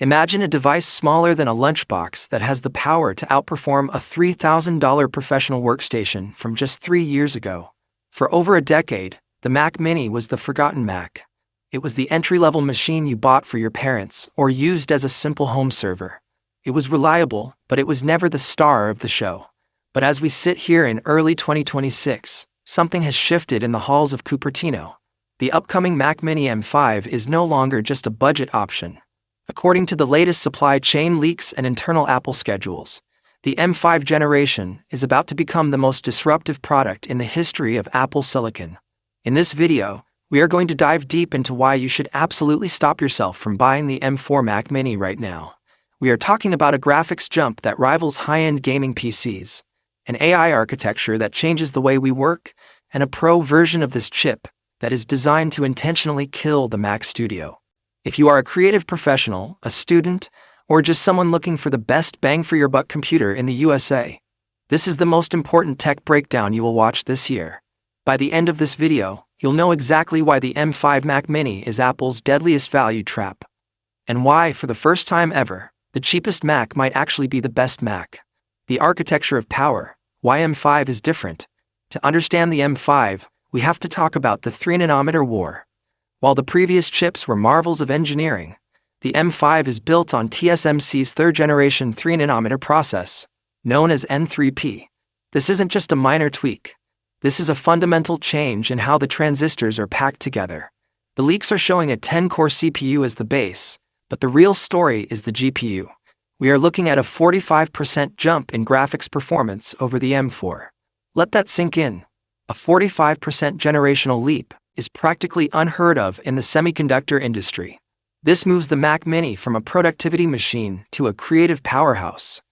Imagine a device smaller than a lunchbox that has the power to outperform a $3,000 professional workstation from just 3 years ago. For over a decade, the Mac Mini was the forgotten Mac. It was the entry-level machine you bought for your parents or used as a simple home server. It was reliable, but it was never the star of the show. But as we sit here in early 2026, something has shifted in the halls of Cupertino. The upcoming Mac Mini M5 is no longer just a budget option. According to the latest supply chain leaks and internal Apple schedules, the M5 generation is about to become the most disruptive product in the history of Apple silicon. In this video, we are going to dive deep into why you should absolutely stop yourself from buying the M4 Mac Mini right now. We are talking about a graphics jump that rivals high-end gaming PCs, an AI architecture that changes the way we work, and a pro version of this chip that is designed to intentionally kill the Mac Studio. If you are a creative professional, a student, or just someone looking for the best bang for your buck computer in the USA, this is the most important tech breakdown you will watch this year. By the end of this video, you'll know exactly why the M5 Mac Mini is Apple's deadliest value trap, and why, for the first time ever, the cheapest Mac might actually be the best Mac. The architecture of power, why M5 is different. To understand the M5, we have to talk about the 3nm war. While the previous chips were marvels of engineering, the M5 is built on TSMC's third-generation 3nm process, known as N3P. This isn't just a minor tweak. This is a fundamental change in how the transistors are packed together. The leaks are showing a 10-core CPU as the base, but the real story is the GPU. We are looking at a 45% jump in graphics performance over the M4. Let that sink in. A 45% generational leap is practically unheard of in the semiconductor industry. This moves the Mac Mini from a productivity machine to a creative powerhouse.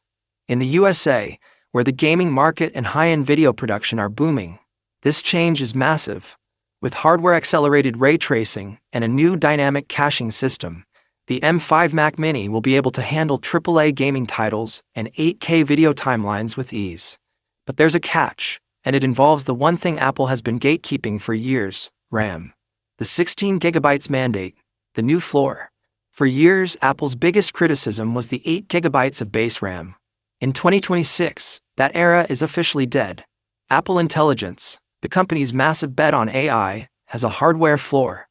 In the USA, where the gaming market and high-end video production are booming, this change is massive. With hardware-accelerated ray tracing and a new dynamic caching system, the M5 Mac Mini will be able to handle AAA gaming titles and 8K video timelines with ease. But there's a catch, and it involves the one thing Apple has been gatekeeping for years: RAM. The 16GB mandate, the new floor. For years, Apple's biggest criticism was the 8GB of base RAM. In 2026, that era is officially dead. Apple Intelligence, the company's massive bet on AI, has a hardware floor.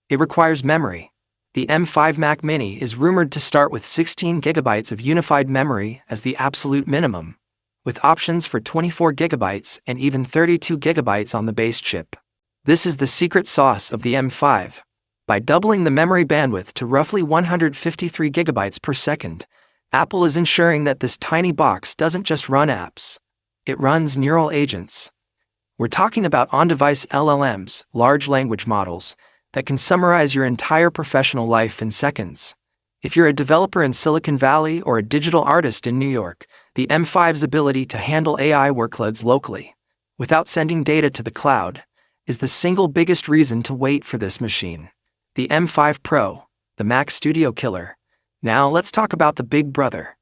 It requires memory. The M5 Mac Mini is rumored to start with 16GB of unified memory as the absolute minimum, with options for 24GB and even 32GB on the base chip. This is the secret sauce of the M5. By doubling the memory bandwidth to roughly 153GB per second, Apple is ensuring that this tiny box doesn't just run apps. It runs neural agents. We're talking about on-device LLMs, large language models, that can summarize your entire professional life in seconds. If you're a developer in Silicon Valley or a digital artist in New York, the M5's ability to handle AI workloads locally, without sending data to the cloud, is the single biggest reason to wait for this machine. The M5 Pro, the Mac Studio killer. Now let's talk about the big brother.